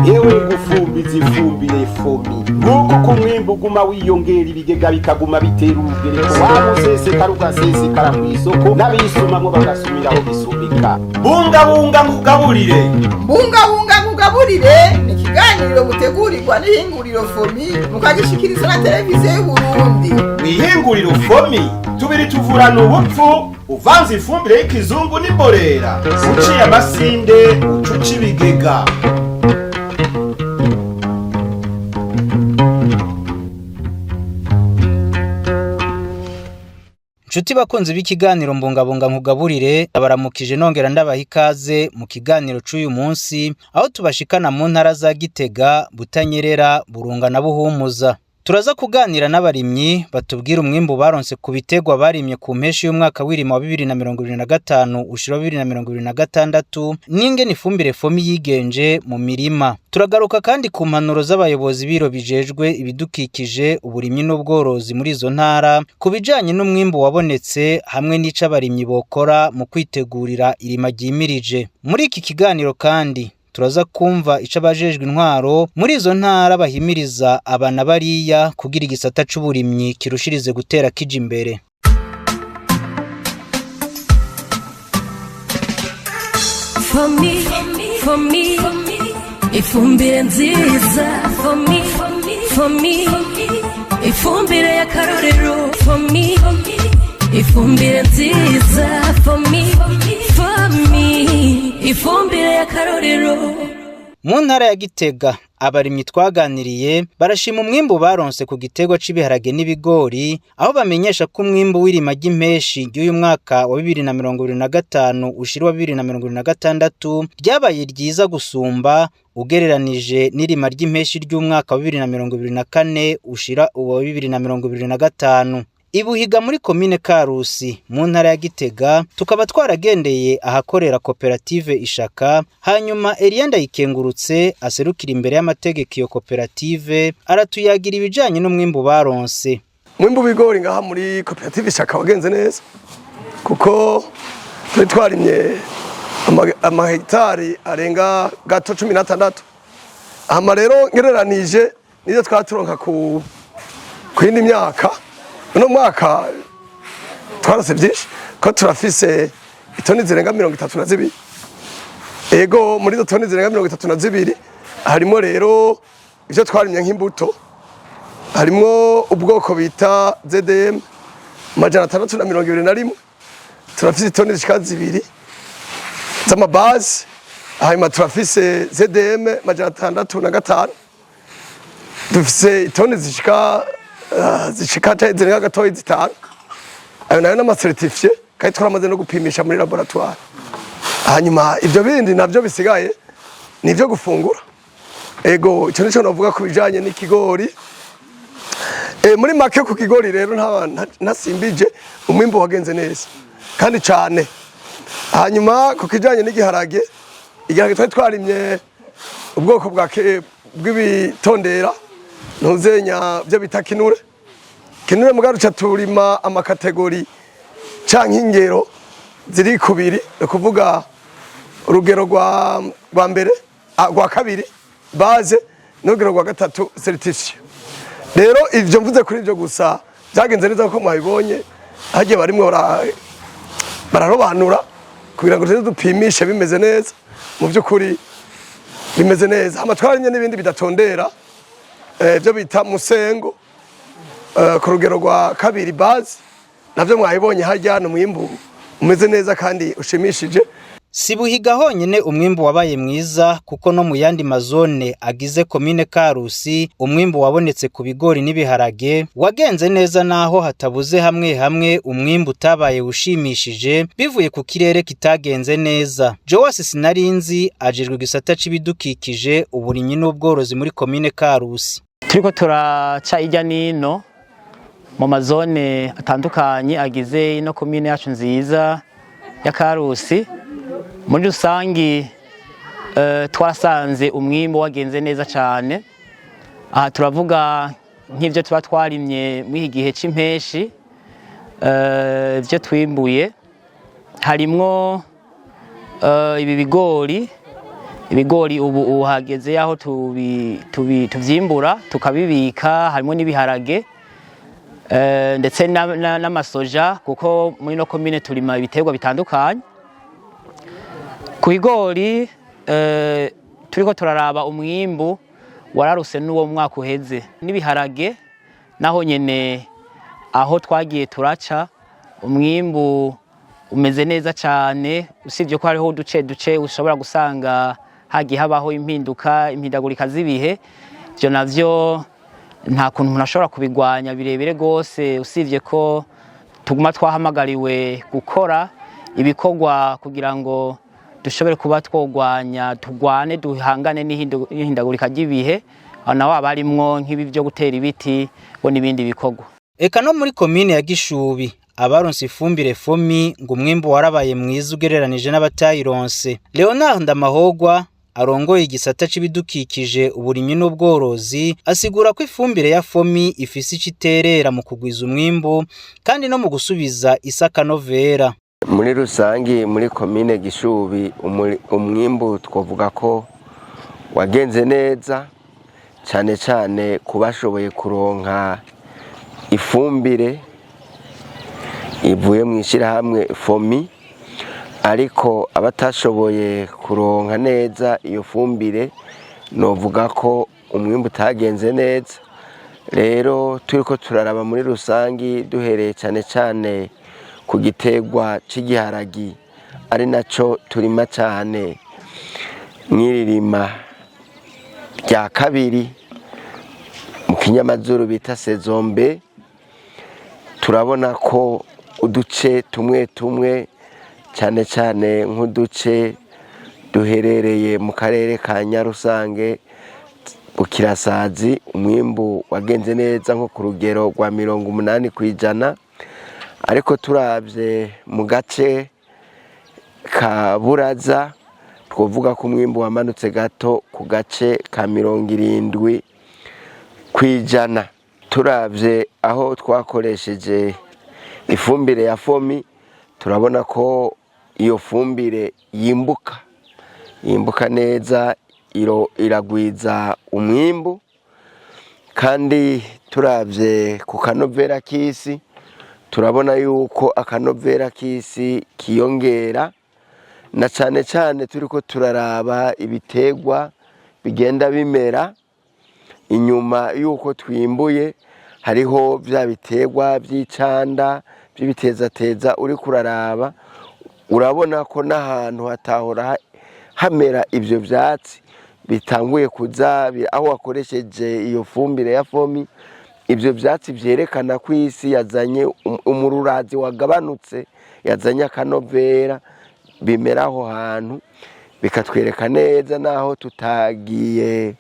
Yewe ngufumbiza ifumbire fomi nuko kumwimbu guma wiyongera ibigega bikaguma bitera urugereko wamusesekara ugasesekara kw'isoko n'abisumamwo bagasubiraho bisubika. Bunga mugaburire ni ikiganiro mutegurirwa n'ihinguriro fomi mukagishikiriza na televiziyo y'Uburundi. Mw'ihinguriro fomi tubiri tuvurana ubupfu uvanze ifumbire y'ikizungu n'imborera uciye amasinde ucuca ibigega. Nshuti bakunzi b'ikiganiro mbungabunga nkugaburire abaramukije nongera ndabaha ikaze mu kiganiro c'uyu munsi aho tubashikana mu ntara za Gitega, Butanyerera, Burunga na Buhumuza. Turaza kuganira n'abarimyi batubwira umwimbu baronse ku bitegwa barimye ku mpeshi y'umwaka w'irima wa 2025 ushira 2026 n'ingene ifumbire fomi yigenje mu mirima. Turagaruka kandi ku mpanuro z'abayobozi biro bijejwe ibidukikije uburimyi n'ubworozi muri izo ntara kubijanye n'umwimbu wabonetse hamwe n'ico abarimyi bokora mu kwitegurira irima ryimirije. Muri iki kiganiro kandi turaza kumva ico abajejwe intwaro muri izo ntara bahimiriza abana bariya kugira igisata c'uburimyi kirushirize gutera kija imbere. For me, ifumbire nziza for me, ifumbire y'akarorero for me, ifumbire nziza for me, ifumbire y'akarorero. Mu ntara ya Gitega abarimyi twaganiriye barashima umwimbu baronse ku gitegwa c'ibiharage n'ibigori aho bamenyesha ko umwimbu w'irima ry'impeshi ry'uyu mwaka wa 2025 ushira 2026 ryabaye ryiza gusumba ugereranije n'irima ry'impeshi ry'umwaka wa 2024 ushira 2025. Ibuhiga muri komine Karusi mu ntara ya Gitega tukaba twaragendeye ahakorera koperative Ishaka, hanyuma Elianda Ikengurutse aserukira imbere y'amategeko iyo koperative aratuyagira ibijanye n'umwimbu baronse. Mwimbu bigori ngaha muri koperative Ishaka wagenze neza kuko twarimye amahegitari arenga gato 16. Aha rero ngereranije nizo twaturonka ku yindi myaka. Uno mwaka twarose byinshi ko turafise itoni zirenga 32. Ego muri zo toni zirenga 32 harimo rero ivyo twarimye nk'imbuto, harimo ubwoko bita ZDM majana 621. Turafise itoni zishika 2 z'amabazi, hanyuma turafise ZDM majana 605. Dufise itoni zishika zirenga gatoyi zitanu. Ayo nayo n'amasertifiye kandi twaramaze no gupimisha muri laboratoire. Hanyuma ivyo bindi navyo bisigaye nivyo gufungura. Ego icyo nico navuga ku bijanye n'ikigori. Muri make ku kigori rero nasimbije umwimbu wagenze neza kandi cyane. Hanyuma ku kijanye n'igiharage, igiharage twarimye ubwoko bw'ibitondera ntuzenya byo bita kinure mugaruca turima amakategori canke ingero ziri kubiri kuvuga urugero rwa mbere rwa kabiri base n'urugero rwa gatatu certification. Rero ivyo mvuze kuri ivyo gusa byagenze neza ko mwabibonye hagiye barimwe bararobanura kugira ngo dupimishe bimeze neza mu by'ukuri bimeze neza. Amatwarimye n'ibindi bidatondera byo bita musengo ku rugero rwa kabiri base navyo mwabibonye hajya no mwimbu umeze neza kandi ushimishije. Sibuhiga honyene umwimbu wabaye mwiza kuko no mu yandi mazone agize komine Karusi umwimbu wabonetse ku bigori n'ibiharage wagenze neza naho hatabuze hamwe umwimbu utabaye ushimishije bivuye ku kirere kitagenze neza. Joas Sinarinzi ajejwe igisata c'ibidukikije uburimyi n'ubworozi muri komine Karusi. Turiko turaca ijya nino mu mazone atandukanye agize ino komine yacu nziza ya Karusi. Muri rusangi twasanze umwimbo wagenze neza cyane. Aha turavuga nk'ivyo tuba twarimye muri gihe c'impeshi, ivyo twimbuye harimwo ibi ibigori ubu uhageze yaho tuvyimbura tukabibika, harimo n'ibiharage ndetse n'amasoja, kuko muri no komine turima ibiterwa bitandukanye. Ku bigori turiko turaraba umwimbu wararuse n'uwo mwaka uheze. N'ibiharage naho nyene aho twagiye turaca umwimbu umeze neza cyane, usibye ko hariho duce ushobora gusanga hagiye habaho impindagurika z'ibihe. Ibyo navyo nta kuntu umuntu ashobora kubigwanya birebire gose, usibye ko tuguma twahamagariwe gukora ibikorwa kugira ngo dushobore kuba tugwane duhangane n'ihindagurika ry'ibihe, naho abarimwo nk'ibi byo gutera ibiti bo n'ibindi bikorwa. Eka no muri komine ya Gishubi abaronse ifumbire FOMI ngo umwimbu warabaye mwiza ugereranije n'abatayironse. Leonard Ndamahogwa arongoye igisata c'ibidukikije uburimyi n'ubworozi asigura ko ifumbire ya FOMI ifise iciterera mu kugwiza umwimbu kandi no mu gusubiza isakanovera. Muri rusangi muri komine Gishubi umwimbu twovuga ko wagenze neza cyane cyane kubashoboye kuronka ifumbire ivuye mu ishirahamwe FOMI, ariko abatashoboye kuronka neza iyo fumbire novuga ko umwimbu utagenze neza. Rero turiko turaraba muri rusangi duhereye cyane cyane ku giterwa c'igiharagi ari naco turima cyane mwiririma rya kabiri mu kinyamazuru bita sezombe, turabona ko uduce tumwe cyane cyane nk'uduce duherereye mu karere ka Nyarusange Bukirasazi umwimbu wagenze neza nko ku rugero rwa 80%, ariko turavye mu gace ka Buraza twovuga ko umwimbu wamanutse gato ku gace ka 70%. Turavye aho twakoresheje ifumbire ya FOMI turabona ko iyo fumbire yimbuka neza, iragwiza umwimbu, kandi turavye ku kanovera k'isi turabona yuko akanovera k'isi kiyongera, na cyane cyane turiko turaraba ibiterwa bigenda bimera inyuma yuko twimbuye. Hariho bya biterwa by'icanda by'ibitezateza uri kuraraba urabona ko n'ahantu hatahora hamera ibyo byatsi bitanguye kuza aho wakoresheje iyo fumbire ya FOMI. Ibyo byatsi byerekana ko isi yazanye umururazi wagabanutse, yazanye akanovera bimera aho hantu, bikatwereka neza naho tutagiye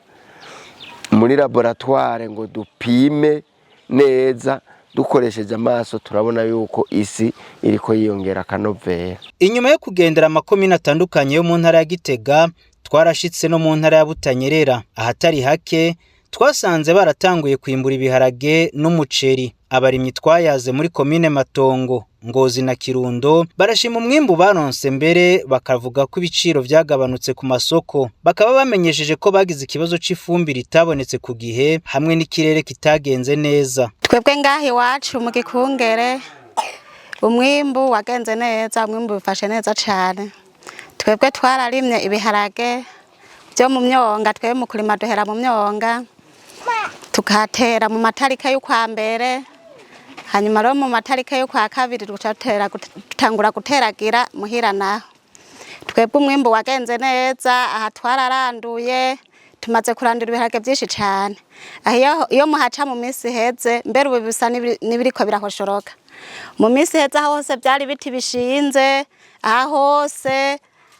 muri laboratoire ngo dupime neza, dukoresheje amaso turabona yuko isi iriko yiyongera akanovera. Inyuma yo kugendera amakomine atandukanye yo mu ntara ya Gitega, twarashitse no mu ntara ya Butanyerera. Ahatari hake twasanze baratanguye kwimbura ibiharage n'umuceri. Abarimyi twayaze muri komine Matongo, Ngozi na Kirundo barashima umwimbu baronse, mbere bakavuga ko ibiciro vyagabanutse ku masoko. Bakaba bamenyesheje ko bagize ikibazo c'ifumbire itabonetse ku gihe hamwe n'ikirere kitagenze neza. Twebwe ngahi wacu mu Gikungere umwimbu wagenze neza, umwimbu bifashe neza cyane. Twebwe twararimye ibiharage byo mu myonga, twebwe mu kurima duhera mu myonga tukatera mu matarika yo kwa mbere, hanyuma ro mu matarika yo kwa kabiri dutangura guteragira muhira naho. Twebwe umwimbu wagenze neza, aha twararanduye tumaze kurandura ibiharage byinshi cyane. Iyo muhaca mu minsi heze mbere ubu bisa n'ibiriko birahoshoroka. Mu minsi heze hose byari biti bishinze, aha hose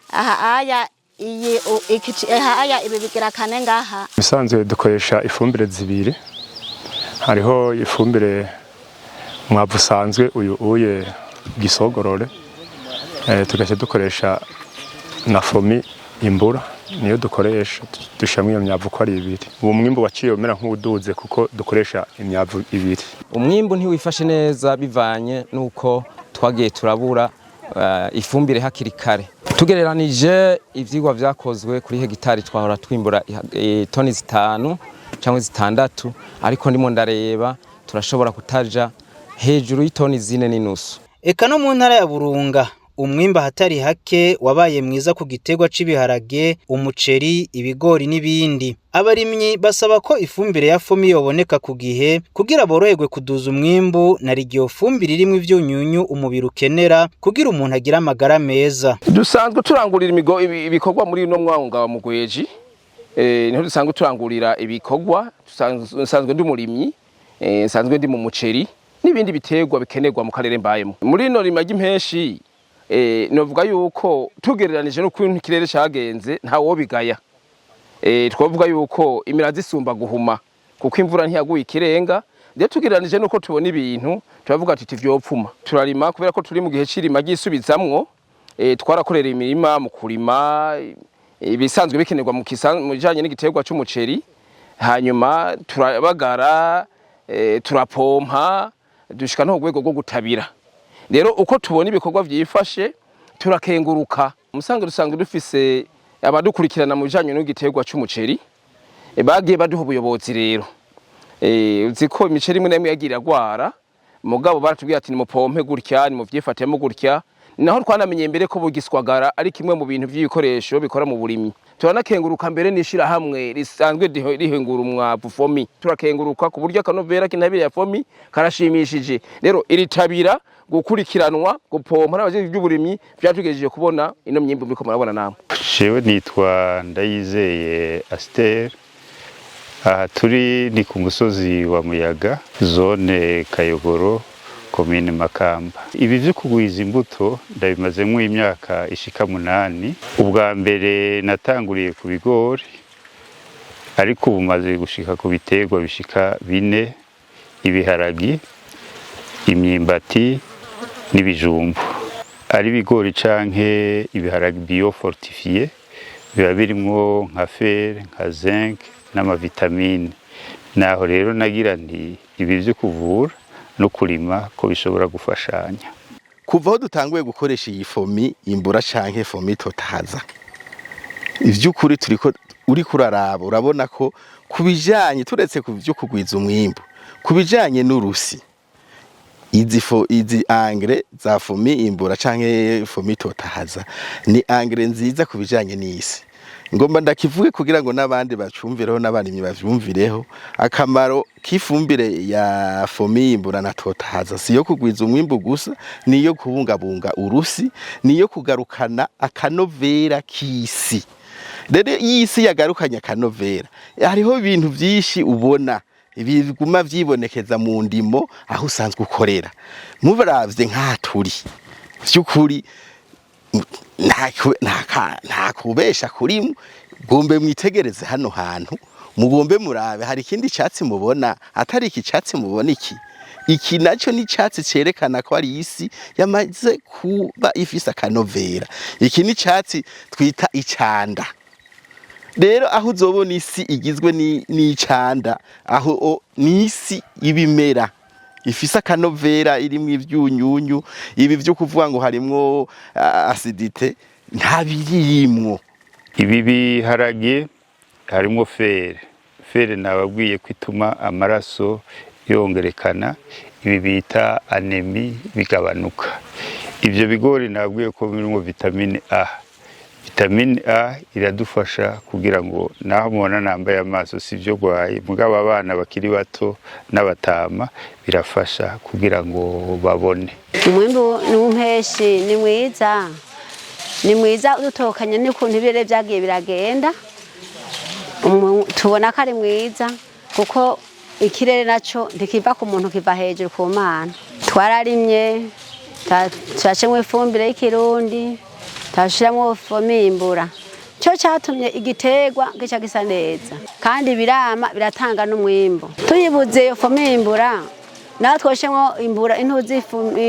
aya ibi bigira kane ngaha. Bisanzwe dukoresha ifumbire zibiri, hariho ifumbire mwavu usanzwe uye gisogorore, tugace dukoresha na FOMI imbura, niyo dukoresha dushamwe iyo myavu ko ari ibiri. Uwo mwimbu waciye umera nk'uduze kuko dukoresha imyavu ibiri. Umwimbu ntiwifashe neza bivanye nuko twagiye turabura ifumbire hakiri kare. tugereranije ivyigwa vyakozwe kuri hegitari twahora twimbura toni 5 cyangwa 6, ariko ndimo ndareba turashobora kutaja hejuru y'itoni 4.5. Eka no mu ntara ya Burunga umwimba hatari hake wabaye mwiza ku gitegwa c'ibiharage, umuceri, ibigori n'ibindi. Abarimyi basaba ko ifumbire ya fomi yoboneka ku gihe kugira boroherwe kuduza umwimbu na rigyo fumbire irimwe ivyunyunyu umubiri ukenera kugira umuntu agira amagara meza. Dusanzwe turangurira ibikorwa muri no mwanga wa Mugweji. Niho dusanzwe turangurira ibikorwa, dusanzwe ndi murimyi, nsanzwe ndi mu muceri n'ibindi biterwa bikenerwa mu karere mbayemo. Muri no rima ry'impeshi novuga yuko tugereranije no kwintu kirere cagenze nta wo bigaya. Twavuga yuko imirazi isumba guhuma kuko imvura ntiyaguye ikirenga, rero tugereranije nuko tubona ibintu turavuga ati vyopfuma. Turarima kubera ko turi mu gihe cirima gisubizamwo, twarakorera imirima mu kurima ibisanzwe bikenerwa mu bijanye n'igiterwa c'umuceri, hanyuma turabagara, turapompa, dushika no rwego rwo gutabira. Rero uko tubona ibikorwa vyifashe turakenguruka. Musange dusanzwe dufise abadukurikirana mu bijanye n'igiterwa c'umuceri, bagiye baduha ubuyobozi rero. Uziko imiceri imwe n'imwe yagira gwara, mugabo baratubwira ati ni mupompe gutya, ni muvyifatemo gutya. Naho twanamenye mbere ko bugiswagara ari kimwe mu bintu vy'ibikoresho bikora mu burimyi. Turanakenguruka mbere nishira hamwe risanzwe rihengura umwavu fomi. Turakenguruka ku buryo akanovera kintabire ya fomi karashimishije. Rero iritabira gukurikiranwa gupompa n'abaje by'uburimyi byatugejeje kubona ino myimbo muri ko murabona namwe. Jewe nitwa Ndayizeye Aster. Turi ni ku musozi wa Muyaga, zone Kayogoro, komine Makamba. Ibi vyo kugwiza imbuto ndabimazemo imyaka ishika 8. Ubwa mbere natanguriye ku bigori, ariko ubumaze gushika ku biterwa bishika 4, ibiharagi, imyimbati n'ibijumbu. Ari bigori canke ibiharagi biofortifié biba birimwo nka fer, nka zinc n'amavitamine. Naho rero nagira nti ibi vyo kuvura no kurima ko bishobora gufashanya. Kuva aho dutanguye gukoresha iyi fomi imbura canke fomi totahaza, ivy'ukuri turiko uri kuraraba urabona ko kubijanye turetse ku byo kugwiza umwimbu, kubijanye n'urusi izi engrais za fomi imbura canke fomi totahaza ni engrais nziza kubijanye n'isi. Ngomba ndakivuge kugira ngo nabandi bacumvireho n'abarimyi bavyumvireho akamaro kifumbire ya fomi imbura na totahaza siyo kugwiza umwimbu gusa, niyo kubungabunga urusi, niyo kugarukana akanovera k'isi. Rero y'isi yagarukanye akanovera, hariho ibintu vyinshi ubona ibiguma vyibonekeza mu ndimo aho usanzwe ukorera. Mubaravye nk'aturi vy'ukuri nta kubesha kuri gombe mwitegereze hano hantu, mugombe murabe hari ikindi cyatsi mubona atari iki cyatsi mubona iki naco ni cyatsi cerekana ko ari isi yamaze kuba ifisa akanovera. Iki ni cyatsi twita icanda. Rero aho uzobona isi igizwe n'icanda, aho ni isi ibimera ifisa akanovera irimwe ivyunyunyu, ibi vyo kuvuga ngo harimwo acidite nta birimwo. Ibi biharage harimo fer. Fer nababwiye kwituma amaraso yongerekana, ibi bita anemi bigabanuka. Ivyo bigori nababwiye ko birimo vitamine A. Vitamine A iradufasha kugira ngo naho mubona nambaye amaso sivyo gwaye, mugabo abana bakiri bato n'abatama birafasha kugira ngo babone. Umwimbu n'umpeshi ni mwiza udutokanye n'ukuntu ibirere byagiye biragenda. Tubona ko ari mwiza kuko ikirere naco ntikiva ku muntu kiva hejuru ku Mana. Twararimye twashemwe ifumbire y'ikirundi, tashiramwo fomi imbura. Cyo cyatumye igiterwa gica gisa neza kandi birama biratanga n'umwimbo. Tuyibuze iyo fomi imbura naho twoshemwo imbura intuzi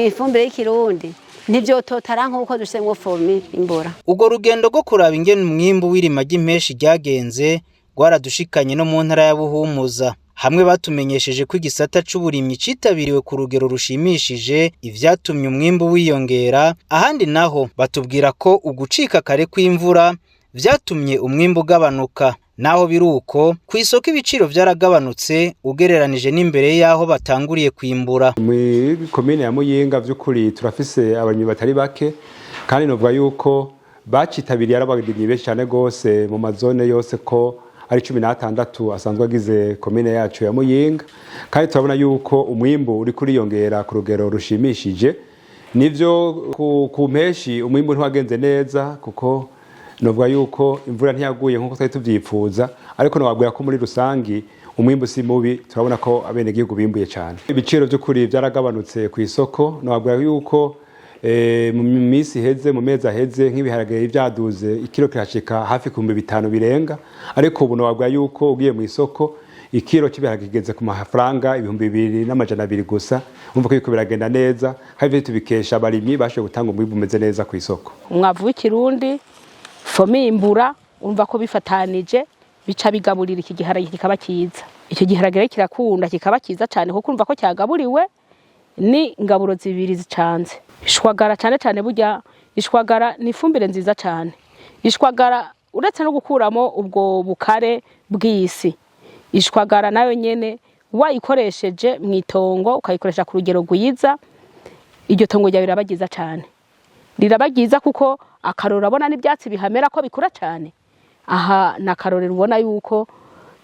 ifumbire y'ikirundi ntivyototara nkuko dusemwo fomi imbura. Ugo rugendo rwo kuraba ingene umwimbu w'irima ry'impeshi ryagenze gwaradushikanye no mu ntara ya Buhumuza. hamwe batumenyesheje ko igisata c'uburimyi citabiriwe ku rugero rushimishije ivyatumye umwimbu wiyongera, ahandi naho batubwira ko ugucika kare kw'imvura vyatumye umwimbu ugabanuka. Naho biruko kw'isoko ibiciro vyaragabanutse ugereranije n'imbere yaho batanguriye kwimbura. Muri komine ya Muyinga vy'ukuri turafise abanyu batari bake, kandi novuga yuko bacitabiriye arabarimyi benshi cyane gose mu mazone yose ko ari 16 asanzwe agize komine yacu ya Muyinga, kandi turabona yuko umwimbu uri kuriyongera ku rugero rushimishije. Nivyo ku mpeshi umwimbu ntiwagenze neza kuko novuga yuko imvura ntiyaguye nkuko twari tuvyifuza, ariko nababwira ko muri rusangi umwimbu si mubi, turabona ko abene gihugu bimbuye cyane. Ibiciro by'ukuri byaragabanutse ku isoko, nababwira yuko mu minsi heze mu mezi aheze nk'ibiharage byaduze ikiro kirashika hafi ku 500 birenga, ariko ubu nababwira yuko ugiye mu isoko ikiro cy'ibiharage kigeze ku mafaranga 2200 gusa. Umva ko yuko biragenda neza, hari tubikesha abarimyi bashoboye gutanga umwimbu umeze neza ku isoko. Umwavu w'ikirundi fomi imbura umva ko bifatanije bica bigaburira iki giharage kikaba kiza. Icyo giharage kirakunda kikaba kiza cyane kuko umva ko cyagaburiwe ni ngaburo zibiri zicanze. Ishwagara cyane burya ishwagara ni ifumbire nziza cyane. Ishwagara uretse no gukuramo ubwo bukare bw'isi, ishwagara nayo nyene wayikoresheje mu itongo ukayikoresha ku rugero rwiza, iryo tongo rya birabagiza cyane. Rirabagiza kuko akarora abona n'ibyatsi bihamera ko bikura cyane. Aha nakarorera ubona yuko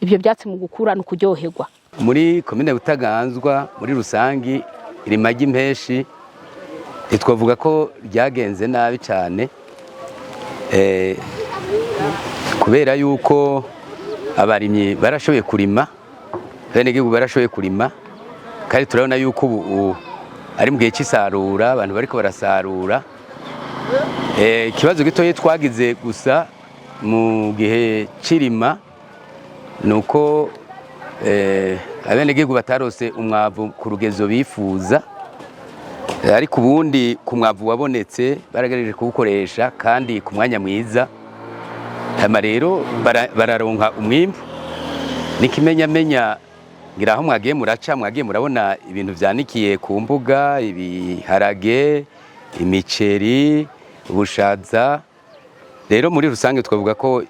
ibyo byatsi mu gukura no kuryoherwa. Muri komine Butaganzwa muri rusangi irima ry'impeshi twavuga ko ryagenze nabi cyane, kubera yuko abarimyi barashoboye kurima, bene gihugu barashoboye kurima, kandi turabona yuko ubu ari mu gihe cy'isarura, abantu bariko barasarura. Ikibazo gitoye twagize gusa mu gihe cirima nuko abene gihugu batarose umwavu ku rugezo bifuza, ariko ubundi ku mwavu wabonetse baragerageje kuwukoresha kandi ku mwanya mwiza. Hama rero bararonka umwimbu n'ikimenyamenya ngira aho mwagiye muraca mwagiye murabona ibintu vyanikiye ku mbuga, ibiharage, imiceri, ubushaza. Rero muri rusange twavuga ko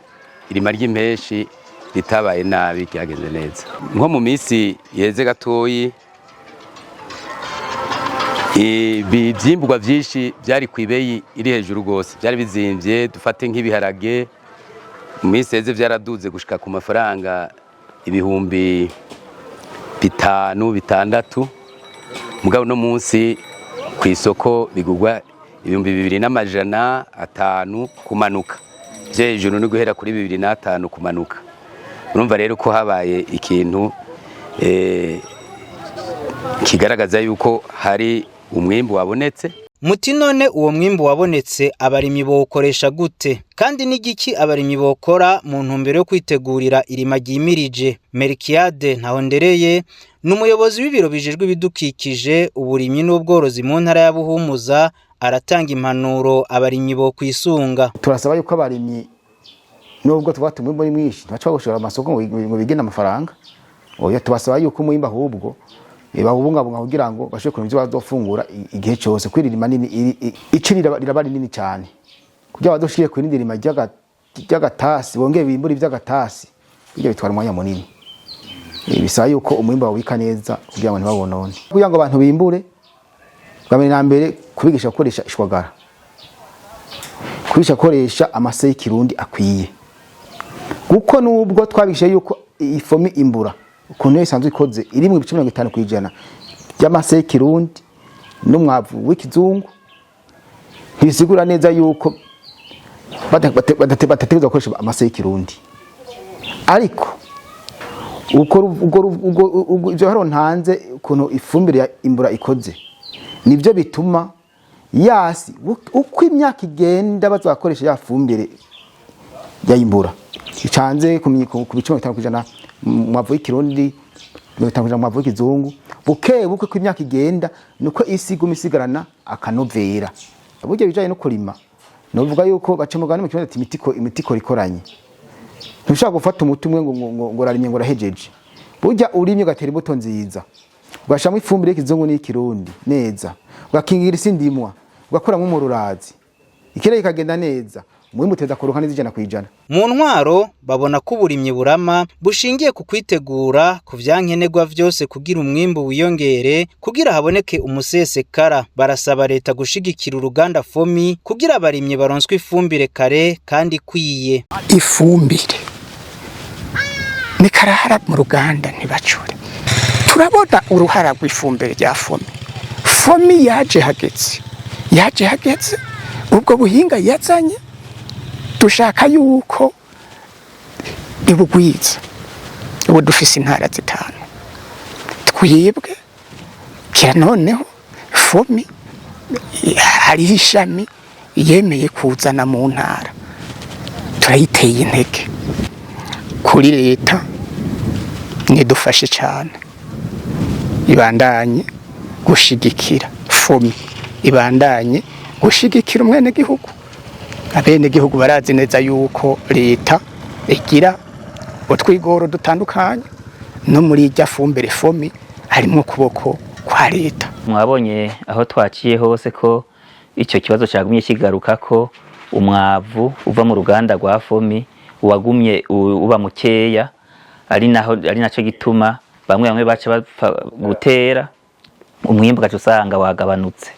irima ry'impeshi ritabaye nabi, ryagenze neza. Nko mu minsi yeze gatoyi ibyimbugwa byinshi byari ku ibeyi iri hejuru rwose, byari bizimvye. Dufate nk'ibiharage mu minsi yeze byaraduze gushika ku mafaranga 5,000 6,000, mugabo no munsi ku isoko bigugwa 2,250 kumanuka, bye hejuru no guhera kuri 2,500 kumanuka. Urumva rero ko habaye ikintu kigaragaza yuko hari umwimbu wabonetse. Muti none uwo mwimbu wabonetse abarimyi bawukoresha gute, kandi n'igiki abarimyi bokora mu ntumbero yo kwitegurira irima ryimirije? Melkiade Ntahondereye n'umuyobozi w'ibiro bijejwe ibidukikije uburimyi n'ubworozi mu ntara ya Buhumuza aratanga impanuro abarimyi bo kwisunga. Turasaba yuko abarimyi nubwo tubata umwimbu ari mwinshi ntaco gushora amasoko ngo bigena amafaranga, oya tubasaba yuko umwimbu ahubwo babungabunga kugira ngo bashobore kuronka ivyo bazofungura igihe cyose. Kwiririma nini icirira rirabari nini cyane kugira badoshire ku rindi rima ry'agatasi bongeye bimbura ivy'agatasi bijya bitwara umwanya munini. Bisaba yuko umwimbu wabika neza kugira ngo ntibabonone, kugira ngo abantu bimbure bamwe na mbere kubigisha gukoresha ishwagara, kubigisha gukoresha amase y'ikirundi akwiye, kuko nubwo twabigisha yuko ifomi imbura ukuntu isanzwe ikoze iri mu 50% y'amase y'ikirundi n'umwavu w'ikizungu, ntibisigura neza yuko badategerezwa gukoresha amase y'ikirundi. Ariko ubwo ivyo haro ntanze ukuntu ifumbire ya imbura ikoze nivyo bituma yasi uko imyaka igenda bazakoresha ya fumbire ya imbura icanze ku 50% mwavu w'ikirundi 50% mwavu w'ikizungu, buke ko imyaka igenda nuko isi igumisigarana akanovera. Buryo bijaye no kurima novuga yuko bacemugana mu kibazo imitiko rikoranye. Ntushaka gufata umuti umwe ngo rarimye ngo rahejeje. burya urimye ugatera imbuto nziza ugashamo ifumbire y'ikizungu n'ikirundi neza ugakingira isi ndimwa ugakuramo umururazi ikirere kikagenda neza umwimbu uteza kuruka neza 100%. Mu ntwaro babona ko uburimyi burama bushingiye ku kwitegura ku vyankenerwa vyose kugira umwimbu wiyongere kugira haboneke umusesekara. Barasaba leta gushigikira uruganda FOMI kugira abarimyi baronswe ifumbire kare kandi kwiye. Ifumbire ni karahara mu ruganda ntibacure. Turabona uruhara rw'ifumbire rya FOMI. FOMI yaje hageze ubwo buhinga yazanye dushaka yuko ibugwiza ubu dufise intara zitanu twibwe kira noneho FOMI hari ishami yemeye kuzana mu ntara turayiteye intege kuri leta nidufashe cyane ibandanye gushigikira FOMI ibandanye gushigikira umwene gihugu abene gihugu barazi neza yuko leta igira utwigoro dutandukanye no muri ijya fumbire FOMI harimo kuboko kwa leta. Mwabonye aho twaciye hose ko icyo kibazo cyagumye kigaruka ko umwavu uva mu ruganda rwa FOMI wagumye uba mukeya ari naco gituma bamwe baca bapfa gutera umwimbu gacu usanga wagabanutse.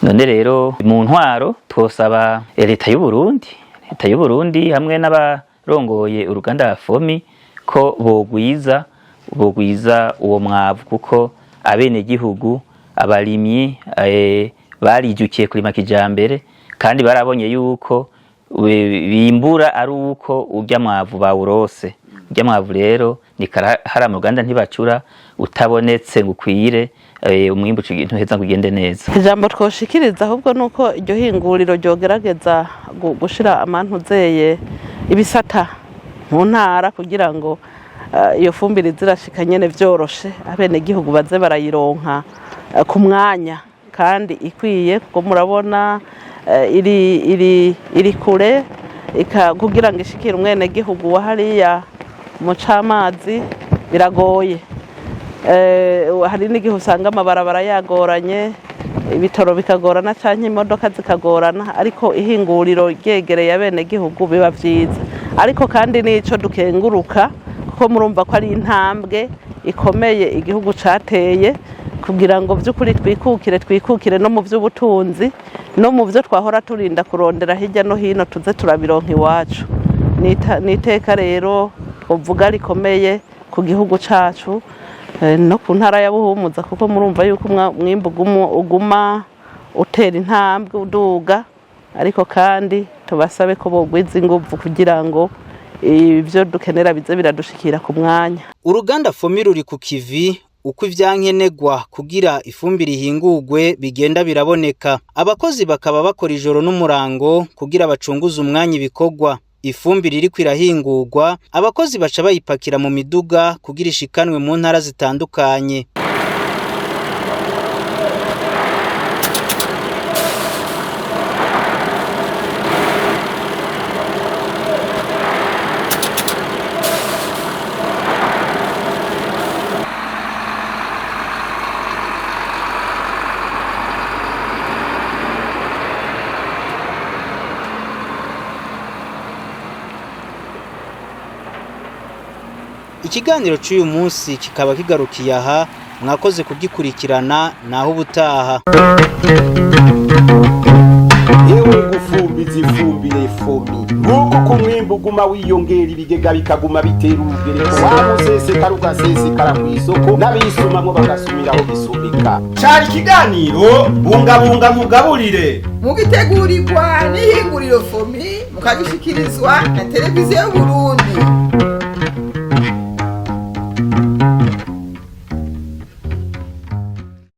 None rero mu ntwaro twosaba leta y'u Burundi hamwe n'abarongoye uruganda FOMI ko bogwiza uwo mwavu kuko abene gihugu abarimyi barijukiye kurima kijambere kandi barabonye yuko bimbura ari uko urya mwavu bawurose. Urya mwavu rero ni karahara mu ruganda ntibacura utabonetse ngukwire umwimbu ntuheza kugende neza. Ijambo twoshikiriza ahubwo nuko iryo hinguriro ryogerageza gushira amantuzeye ibisata mu ntara kugira ngo iyo fumbire zirashika nyene vyoroshe abene gihugu baze barayironka ku mwanya kandi ikwiye ko murabona iri kure kugira ngo ishikire umwene gihugu wa hariya mu camazi biragoye. Hari n'igihe usanga amabarabara yagoranye ibitoro bikagorana cyangwa imodoka zikagorana ariko ihinguriro ryegereye abene gihugu biba vyiza ariko kandi nico dukenguruka kuko murumva ko ari intambwe ikomeye igihugu cateye kugira ngo by'ukuri twikukire no mu by'ubutunzi no mu byo twahora turinda kurondera hirya no hino tuze turabironka iwacu. Niteka rero twovuga rikomeye ku gihugu cacu no ku ntara ya Buhumuza kuko murumva yuko umwimbu uguma utera intambwe uduga ariko kandi tubasabe ko bogwiza inguvu kugira ngo ibyo dukenera bize biradushikira ku mwanya. Uruganda FOMI ruri ku kivi uko ivyankenegwa kugira ifumbire ihingurwe bigenda biraboneka. Abakozi bakaba bakora ijoro n'umurango kugira bacunguze umwanya ibikorwa. Ifumbire iri kwirahingurwa abakozi baca bayipakira mu miduga kugira ishikanwe mu ntara zitandukanye. Ikiganiro cy'uyu munsi kikaba kigarukiye aha mwakoze kugikurikirana naho ubutaha. Yewe gufumbiza ifumbire FOMI nguko kumwimbu guma wiyongera ibigega bikaguma bitera urugereko wamusesekara ugasesekara ku isoko n'abisumamwo bagasumiraho bisubika. Cari ikiganiro bungabunga mugaburire mugitegurirwa n'ihinguriro FOMI mukagishikirizwa na televiziyo y'u Burundi.